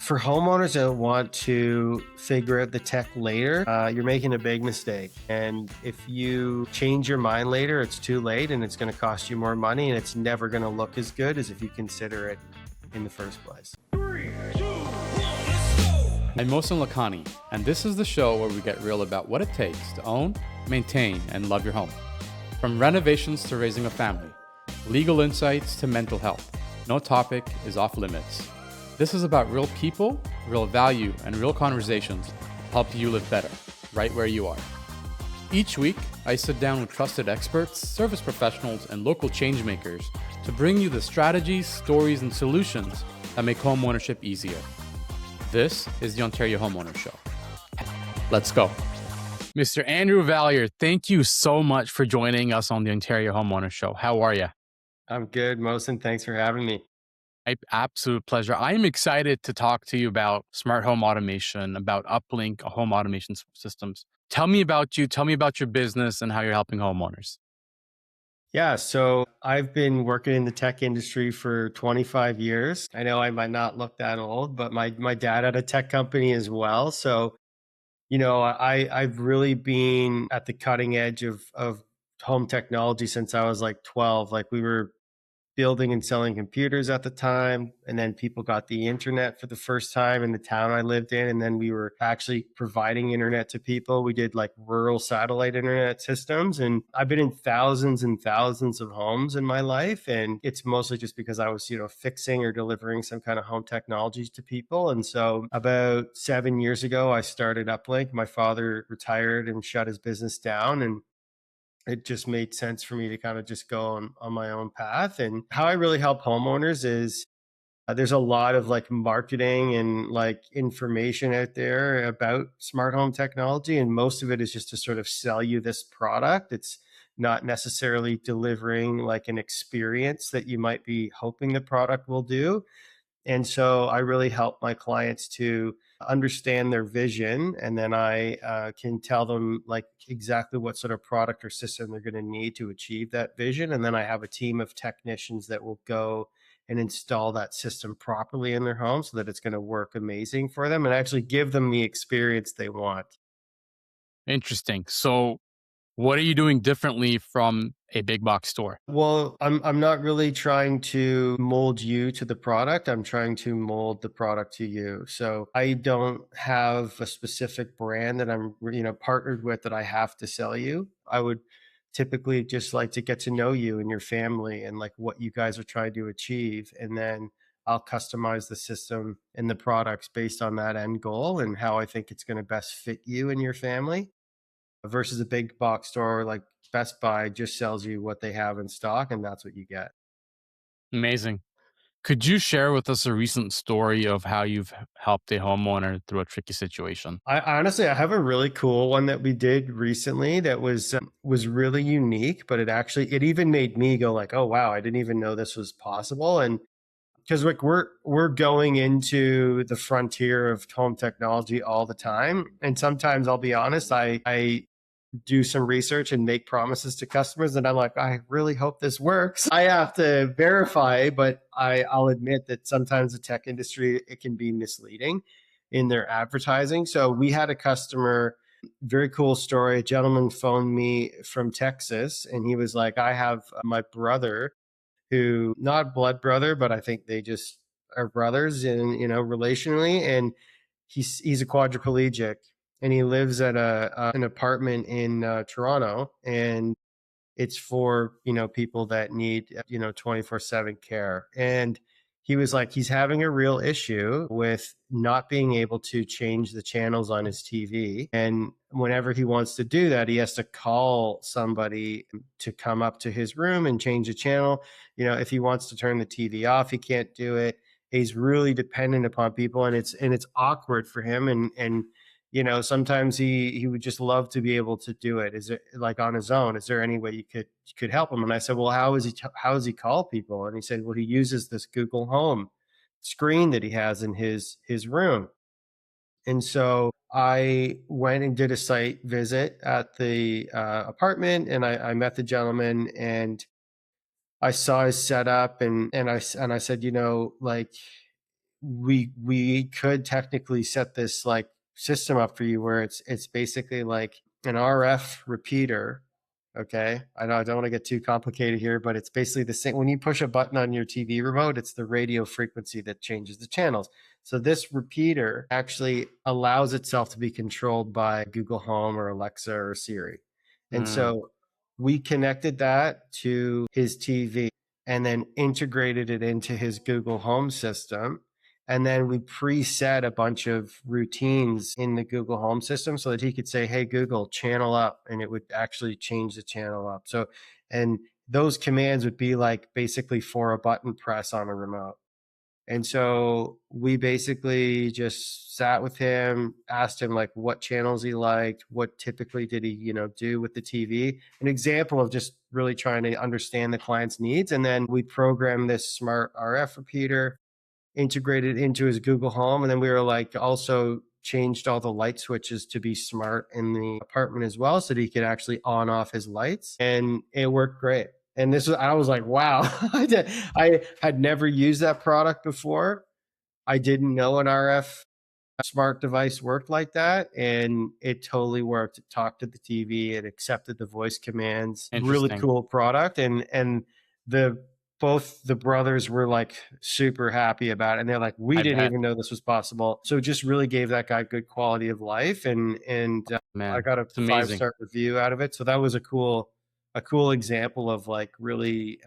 For homeowners that want to figure out the tech later, you're making a big mistake. And if you change your mind later, it's too late and it's going to cost you more money and it's never going to look as good as if you consider it in the first place. I'm Mohsin Lakhani, and this is the show where we get real about what it takes to own, maintain, and love your home. From renovations to raising a family, legal insights to mental health, no topic is off limits. This is about real people, real value, and real conversations to help you live better, right where you are. Each week, I sit down with trusted experts, service professionals, and local changemakers to bring you the strategies, stories, and solutions that make homeownership easier. This is the Ontario Homeowner Show. Let's go. Mr. Andrew Valyear, thank you so much for joining us on the Ontario Homeowner Show. How are you? I'm good, Mohsin. Thanks for having me. My absolute pleasure. I'm excited to talk to you about smart home automation, about Uplink home automation systems. Tell me about you. Tell me about your business and how you're helping homeowners. Yeah, so I've been working in the tech industry for 25 years. I know I might not look that old, but my dad had a tech company as well. So, I've really been at the cutting edge of home technology since I was like 12. Like we were building and selling computers at the time. And then people got the internet for the first time in the town I lived in. And then we were actually providing internet to people. We did like rural satellite internet systems. And I've been in thousands and thousands of homes in my life. And it's mostly just because I was, fixing or delivering some kind of home technologies to people. And so about 7 years ago, I started Uplink. My father retired and shut his business down. And it just made sense for me to kind of just go on my own path. And how I really help homeowners is there's a lot of like marketing and like information out there about smart home technology. And most of it is just to sort of sell you this product. It's not necessarily delivering like an experience that you might be hoping the product will do. And so I really help my clients to understand their vision. And then I can tell them like exactly what sort of product or system they're going to need to achieve that vision. And then I have a team of technicians that will go and install that system properly in their home so that it's going to work amazing for them and actually give them the experience they want. Interesting. So what are you doing differently from a big box store? Well, I'm not really trying to mold you to the product. I'm trying to mold the product to you. So I don't have a specific brand that I'm, partnered with that I have to sell you. I would typically just like to get to know you and your family and like what you guys are trying to achieve. And then I'll customize the system and the products based on that end goal and how I think it's going to best fit you and your family versus a big box store like Best Buy just sells you what they have in stock and that's what you get. Amazing. Could you share with us a recent story of how you've helped a homeowner through a tricky situation? I have a really cool one that we did recently that was really unique, but it even made me go like, oh wow, I didn't even know this was possible. And because like we're going into the frontier of home technology all the time, and sometimes I'll be honest, I do some research and make promises to customers and I'm like, I really hope this works. I have to verify, but I'll admit that sometimes the tech industry, it can be misleading in their advertising. So we had a customer, very cool story. A gentleman phoned me from Texas and he was like, I have my brother who, not blood brother, but I think they just are brothers in, relationally. And he's a quadriplegic and he lives at an apartment in Toronto, and it's for people that need 24/7 care. And he was like, he's having a real issue with not being able to change the channels on his TV, and whenever he wants to do that, he has to call somebody to come up to his room and change the channel. If he wants to turn the TV off, he can't do it. He's really dependent upon people, and it's awkward for him. And sometimes he would just love to be able to do it. Is it like on his own? Is there any way you could help him? And I said, well, how does he call people? And he said, well, he uses this Google Home screen that he has in his room. And so I went and did a site visit at the apartment, and I met the gentleman, and I saw his setup, and I said, like, we could technically set this like system up for you where it's basically like an RF repeater. Okay, I know I don't want to get too complicated here, but it's basically the same. When you push a button on your TV remote, it's the radio frequency that changes the channels. So this repeater actually allows itself to be controlled by Google Home or Alexa or Siri. And Mm, so we connected that to his TV and then integrated it into his Google Home system. And then we preset a bunch of routines in the Google Home system so that he could say, "Hey, Google, channel up," and it would actually change the channel up. So, and those commands would be like basically for a button press on a remote. And so we basically just sat with him, asked him like what channels he liked, what typically did he, do with the TV, an example of just really trying to understand the client's needs. And then we programmed this smart RF repeater, integrated into his Google Home. And then we were like also changed all the light switches to be smart in the apartment as well so that he could actually on off his lights. And it worked great. And I was like, wow, I had never used that product before. I didn't know an RF smart device worked like that, and it totally worked. It talked to the TV, it accepted the voice commands. Really interesting. cool product, and the both the brothers were like super happy about it, and they're like, we I didn't bet, even know this was possible. So it just really gave that guy good quality of life, and I man. got a It's amazing. 5-star review out of it. So that was a cool example of like really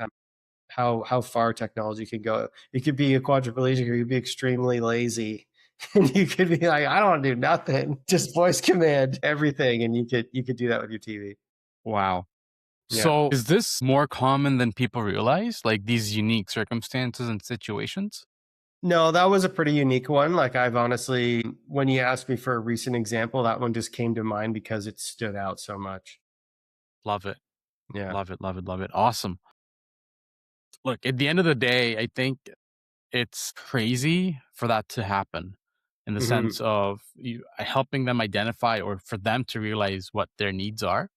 how far technology can go. It could be a quadriplegic, or you could be extremely lazy, and you could be like, I don't want to do nothing, just voice command everything, and you could do that with your TV. Wow. Yeah. So, is this more common than people realize? Like these unique circumstances and situations? No, that was a pretty unique one. Like I've honestly, when you asked me for a recent example, that one just came to mind because it stood out so much. Love it. Yeah. Love it. Love it. Love it. Awesome. Look, at the end of the day, I think it's crazy for that to happen in the Hmm. sense of you helping them identify or for them to realize what their needs are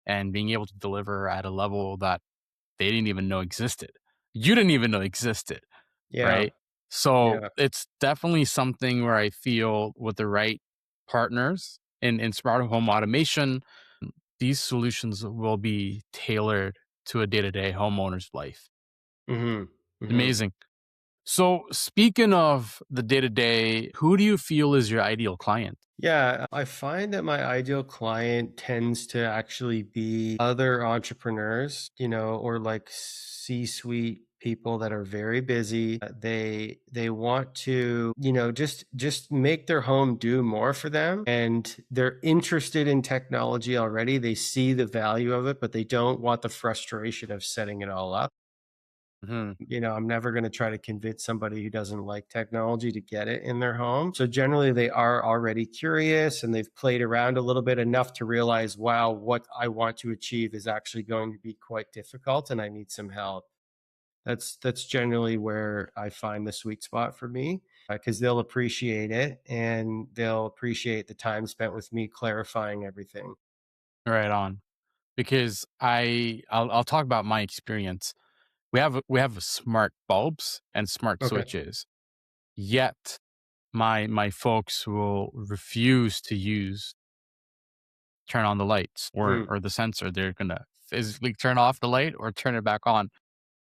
and being able to deliver at a level that they didn't even know existed. You didn't even know existed, Yeah. right? So Yeah. it's definitely something where I feel with the right partners in smart home automation, these solutions will be tailored to a day-to-day homeowner's life. Hmm. Hmm. Amazing. So speaking of the day-to-day, who do you feel is your ideal client? Yeah, I find that my ideal client tends to actually be other entrepreneurs, or like C-suite people that are very busy. They want to, just make their home do more for them, and they're interested in technology already. They see the value of it, but they don't want the frustration of setting it all up. Mhm. I'm never going to try to convince somebody who doesn't like technology to get it in their home. So generally, they are already curious and they've played around a little bit enough to realize, wow, what I want to achieve is actually going to be quite difficult and I need some help. That's generally where I find the sweet spot for me because they'll appreciate it and they'll appreciate the time spent with me clarifying everything. Right on. Because I'll talk about my experience. We have smart bulbs and smart Okay. switches. Yet my folks will refuse to use turn on the lights or Hmm. or the sensor. They're gonna physically turn off the light or turn it back on.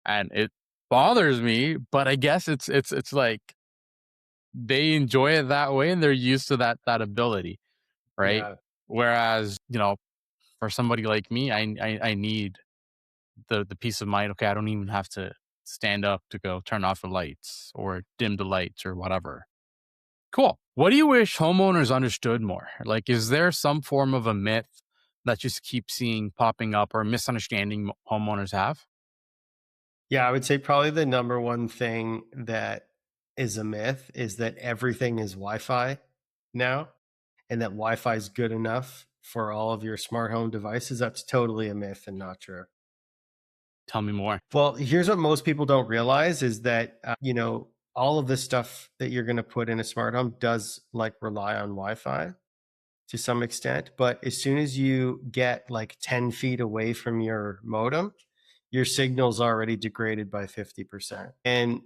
And it bothers me, but I guess it's like they enjoy it that way and they're used to that ability, right? Yeah. Whereas, for somebody like me, I need the peace of mind. Okay, I don't even have to stand up to go turn off the lights or dim the lights or whatever. Cool. What do you wish homeowners understood more? Like, is there some form of a myth that just keeps seeing popping up or misunderstanding homeowners have? Yeah, I would say probably the number one thing that is a myth is that everything is Wi-Fi now and that Wi-Fi is good enough for all of your smart home devices. That's totally a myth and not true. Tell me more. Well, here's what most people don't realize is that, all of the stuff that you're going to put in a smart home does like rely on Wi-Fi to some extent. But as soon as you get like 10 feet away from your modem, your signal's already degraded by 50%. And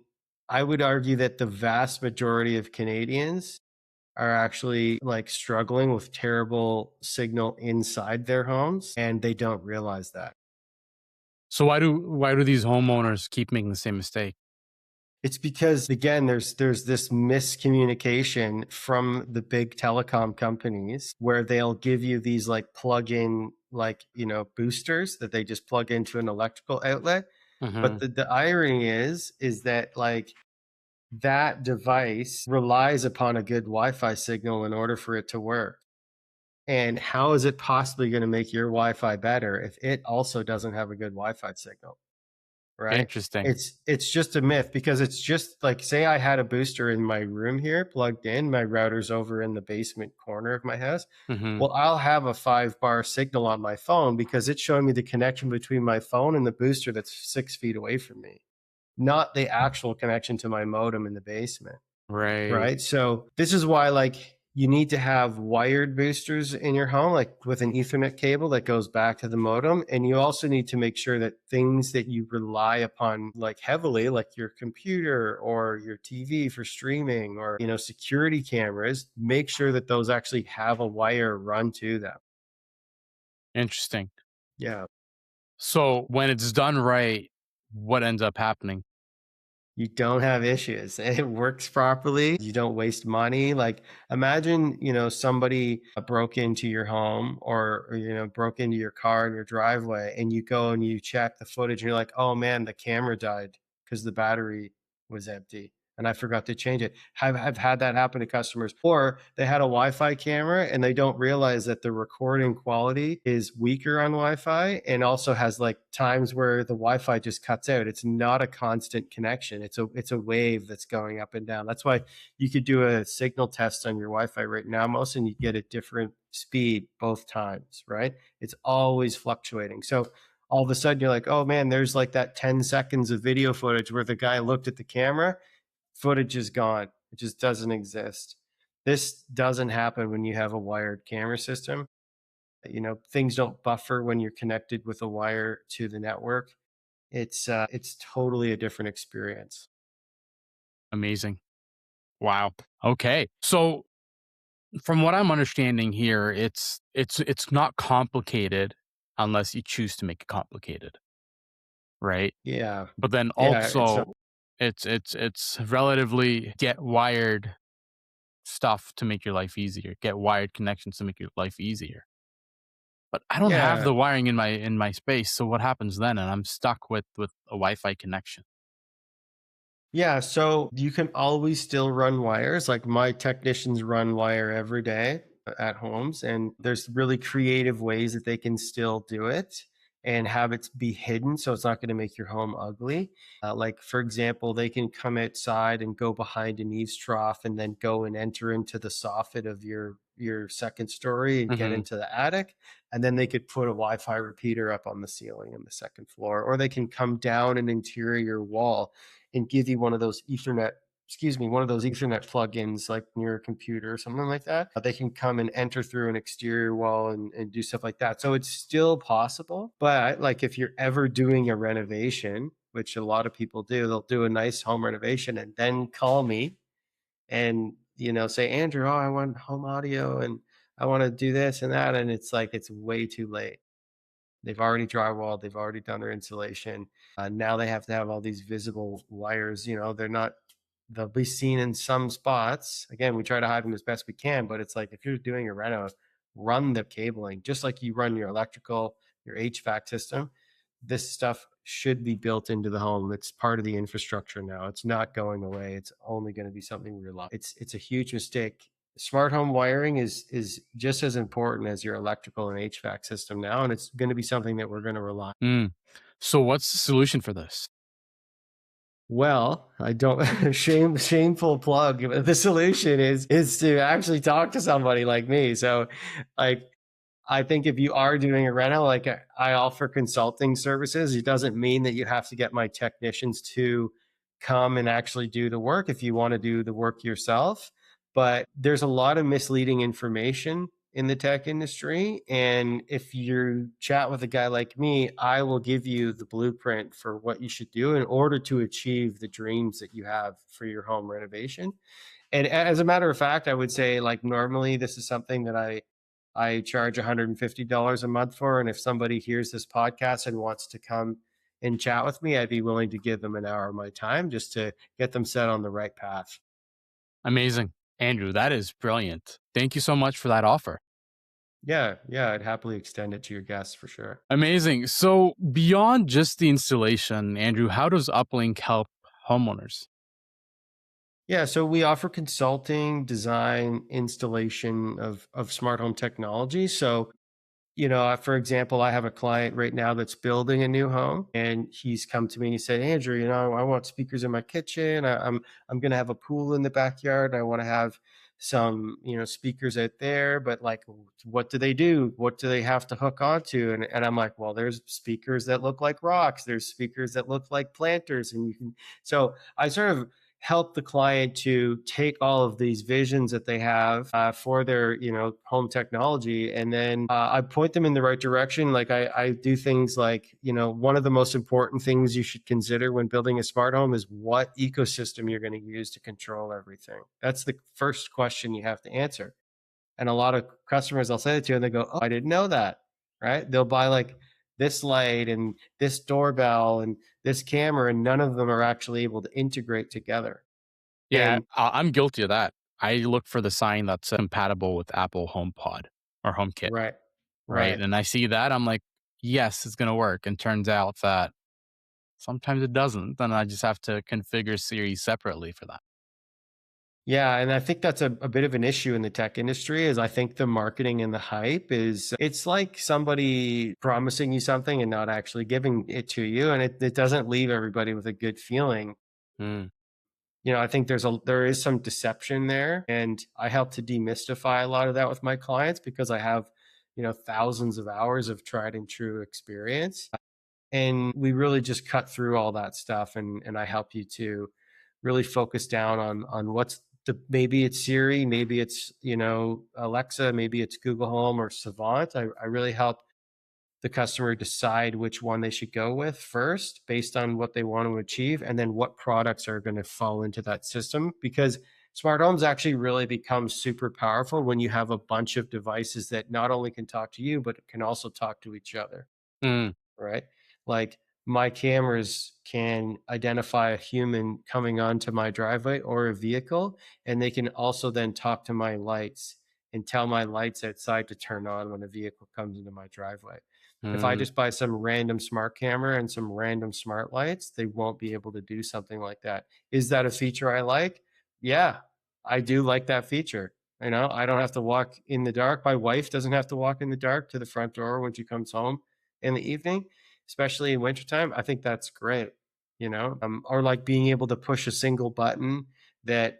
I would argue that the vast majority of Canadians are actually like struggling with terrible signal inside their homes and they don't realize that. So why do these homeowners keep making the same mistake? It's because again there's this miscommunication from the big telecom companies where they'll give you these like plug-in like, boosters that they just plug into an electrical outlet. But Hmm. the irony is that like that device relies upon a good Wi-Fi signal in order for it to work. And how is it possibly going to make your Wi-Fi better if it also doesn't have a good Wi-Fi signal? Right? Interesting. It's just a myth because it's just like say I had a booster in my room here plugged in, my router's over in the basement corner of my house. Hmm. Well, I'll have a 5-bar signal on my phone because it's showing me the connection between my phone and the booster that's 6 feet away from me, not the actual connection to my modem in the basement. Right. Right. So this is why like you need to have wired boosters in your home, like with an Ethernet cable that goes back to the modem. And you also need to make sure that things that you rely upon like heavily, like your computer or your TV for streaming or, security cameras, make sure that those actually have a wire run to them. Interesting. Yeah. So when it's done right, what ends up happening? You don't have issues. It works properly. You don't waste money. Like imagine, somebody broke into your home or broke into your car in your driveway and you go and you check the footage and you're like, "Oh man, the camera died because the battery was empty and I forgot to change it." I've had that happen to customers. Or they had a Wi-Fi camera and they don't realize that the recording quality is weaker on Wi-Fi and also has like times where the Wi-Fi just cuts out. It's not a constant connection. It's a wave that's going up and down. That's why you could do a signal test on your Wi-Fi right now, most, and you get a different speed both times, right? It's always fluctuating. So all of a sudden you're like, oh man, there's like that 10 seconds of video footage where the guy looked at the camera, footage is gone. It just doesn't exist. This doesn't happen when you have a wired camera system. Things don't buffer when you're connected with a wire to the network. It's totally a different experience. Amazing. Wow. Okay. So from what I'm understanding here, it's not complicated unless you choose to make it complicated, right? Yeah. But then Yeah, it's also it's relatively get wired stuff to make your life easier. Get wired connections to make your life easier. But I don't have yeah. the wiring in my space, so what happens then? And I'm stuck with a Wi-Fi connection. Yeah, so you can always still run wires. Like my technicians run wire every day at homes, and there's really creative ways that they can still do it and have it be hidden so it's not going to make your home ugly. Like, for example, they can come outside and go behind an eaves trough and then go and enter into the soffit of your second story and get Hmm. into the attic. And then they could put a Wi-Fi repeater up on the ceiling in the second floor, or they can come down an interior wall and give you one of those Ethernet plugins like near a computer or something like that. They can come and enter through an exterior wall and do stuff like that. So it's still possible. But like if you're ever doing a renovation, which a lot of people do, they'll do a nice home renovation and then call me and say, Andrew, oh, I want home audio and I want to do this and that. And it's like it's way too late. They've already drywalled, they've already done their insulation. Now they have to have all these visible wires. They'll be seen in some spots. Again, we try to hide them as best we can, but it's like if you're doing a reno, run the cabling just like you run your electrical, your HVAC system. This stuff should be built into the home. It's part of the infrastructure now. It's not going away. It's only going to be something we rely. It's a huge mistake. Smart home wiring is just as important as your electrical and HVAC system now, and it's going to be something that we're going to rely. Mm. So what's the solution for this? Well, I don't shameful plug. The solution is to actually talk to somebody like me. So, like I think if you are doing a rental, like I offer consulting services, it doesn't mean that you have to get my technicians to come and actually do the work if you want to do the work yourself. But there's a lot of misleading information in the tech industry. And if you chat with a guy like me, I will give you the blueprint for what you should do in order to achieve the dreams that you have for your home renovation. And as a matter of fact, I would say like normally this is something that I charge $150 a month for. And if somebody hears this podcast and wants to come and chat with me, I'd be willing to give them an hour of my time just to get them set on the right path. Amazing. Andrew, that is brilliant. Thank you so much for that offer. Yeah, yeah, I'd happily extend it to your guests for sure. Amazing. So, beyond just the installation, Andrew, how does Uplink help homeowners? Yeah, so we offer consulting, design, installation of smart home technology. So for example, I have a client right now that's building a new home, and he's come to me and he said, Andrew, I want speakers in my kitchen. I'm going to have a pool in the backyard. I want to have some, speakers out there, but like, what do they do? What do they have to hook onto? And I'm like, well, there's speakers that look like rocks. There's speakers that look like planters. And so I sort of help the client to take all of these visions that they have for their home technology, and then I point them in the right direction. Like I do things like, one of the most important things you should consider when building a smart home is what ecosystem you're going to use to control everything. That's the first question you have to answer. And a lot of customers, I'll say it to, and they go, oh, I didn't know that. Right, they'll buy like this light and this doorbell and this camera, and none of them are actually able to integrate together. Yeah, And I'm guilty of that. I look for the sign that's compatible with Apple HomePod or HomeKit, right, right? right. And I see that, I'm like, yes, it's going to work. And turns out that sometimes it doesn't. Then I just have to configure Siri separately for that. Yeah, and I think that's a bit of an issue in the tech industry is I think the marketing and the hype is it's like somebody promising you something and not actually giving it to you. And it doesn't leave everybody with a good feeling. Mm, I think there is some deception there. And I help to demystify a lot of that with my clients because I have, thousands of hours of tried and true experience. And we really just cut through all that stuff, and I help you to really focus down on what's maybe it's Siri, maybe it's Alexa, maybe it's Google Home or Savant. I really help the customer decide which one they should go with first based on what they want to achieve, and then what products are going to fall into that system, because smart homes actually really become super powerful when you have a bunch of devices that not only can talk to you but can also talk to each other. mm, Right? Like my cameras can identify a human coming onto my driveway or a vehicle, and they can also then talk to my lights and tell my lights outside to turn on when a vehicle comes into my driveway. If I mm, just buy some random smart camera and some random smart lights, they won't be able to do something like that. Is that a feature I like? Yeah, I do like that feature. I don't have to walk in the dark. My wife doesn't have to walk in the dark to the front door when she comes home in the evening, especially in wintertime. I think that's great, or like being able to push a single button that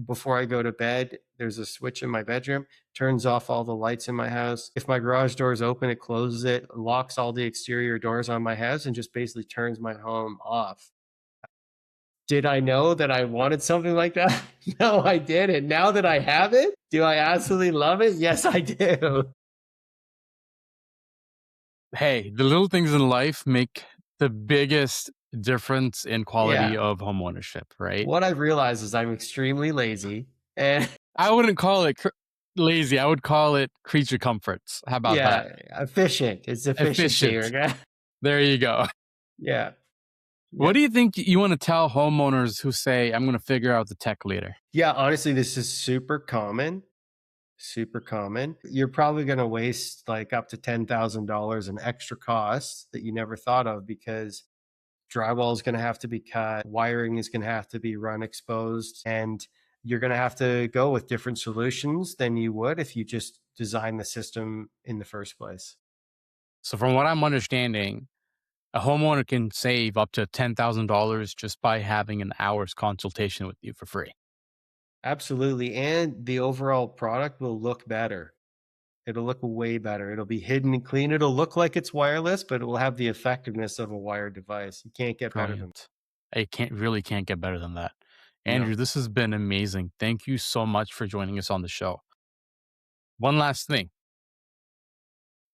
before I go to bed, there's a switch in my bedroom, turns off all the lights in my house. If my garage door is open, it closes it, locks all the exterior doors on my house, and just basically turns my home off. Did I know that I wanted something like that? No, I didn't. Now that I have it, do I absolutely love it? Yes, I do. hey, the little things in life make the biggest difference in quality Yeah. of homeownership, right? What I've realized is I'm extremely lazy, and I wouldn't call it lazy. I would call it creature comforts. How about that? yeah, efficient. It's efficiency. Efficient. Okay? There you go. Yeah. What Yeah. do you think you want to tell homeowners who say, I'm going to figure out the tech later? Yeah. Honestly, this is super common. Super common. You're probably going to waste like up to $10,000 in extra costs that you never thought of because drywall is going to have to be cut, wiring is going to have to be run exposed, and you're going to have to go with different solutions than you would if you just design the system in the first place. So, from what I'm understanding, a homeowner can save up to $10,000 just by having an hour's consultation with you for free. Absolutely. And the overall product will look better. It'll look way better. It'll be hidden and clean. It'll look like it's wireless, but it will have the effectiveness of a wired device. You can't get better than Brilliant. I can't get better than that. no. Andrew, this has been amazing. Thank you so much for joining us on the show. One last thing.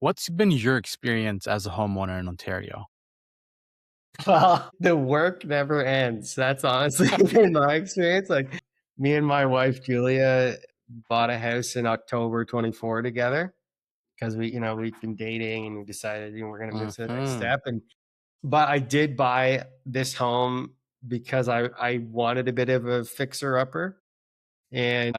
What's been your experience as a homeowner in Ontario? Well, the work never ends. That's honestly been my experience. Like me and my wife Julia bought a house in October 24 together because we've been dating and we decided we're going to move to the next Hmm. step. And but I did buy this home because I wanted a bit of a fixer upper. And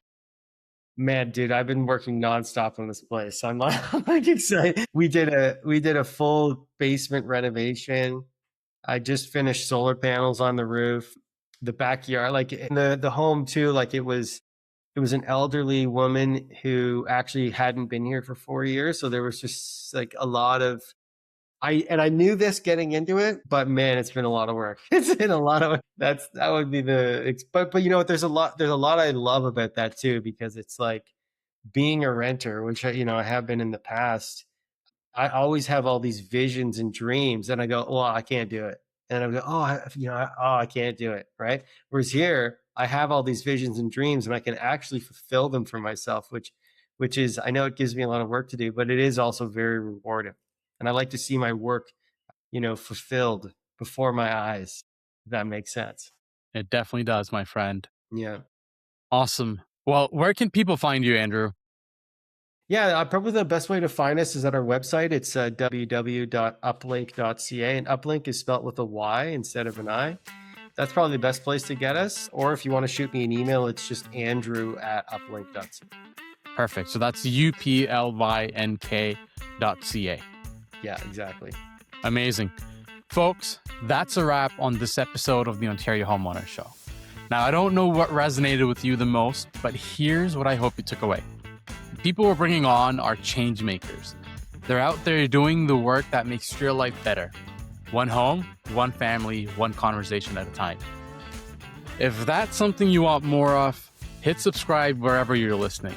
man, dude, I've been working nonstop on this place. So I'm like, I'm like excited. We did a full basement renovation. I just finished solar panels on the roof, the backyard, like in the home too. Like it was an elderly woman who actually hadn't been here for 4 years. So there was just like a lot of I knew this getting into it, but man, it's been a lot of work. It's been a lot of that would be but you know what? There's a lot I love about that too, because it's like being a renter, which I have been in the past. I always have all these visions and dreams, and I go, "Well, I can't do it." And I go, I can't do it." Right? Whereas here, I have all these visions and dreams, and I can actually fulfill them for myself, which is, I know it gives me a lot of work to do, but it is also very rewarding. And I like to see my work, fulfilled before my eyes. If that makes sense. It definitely does, my friend. Yeah. Awesome. Well, where can people find you, Andrew? Yeah, probably the best way to find us is at our website. It's www.uplink.ca, and uplink is spelt with a Y instead of an I. That's probably the best place to get us. Or if you want to shoot me an email, it's just andrew@uplink.ca. Perfect. So that's uplynk.ca. Yeah, exactly. Amazing. Folks, that's a wrap on this episode of the Ontario Homeowner Show. Now, I don't know what resonated with you the most, but here's what I hope you took away. The people we're bringing on are change makers. They're out there doing the work that makes your life better. One home, one family, one conversation at a time. If that's something you want more of, hit subscribe wherever you're listening.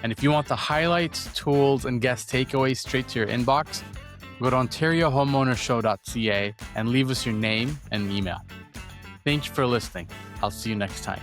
And if you want the highlights, tools, and guest takeaways straight to your inbox, go to ontariohomeownershow.ca and leave us your name and email. Thank you for listening. I'll see you next time.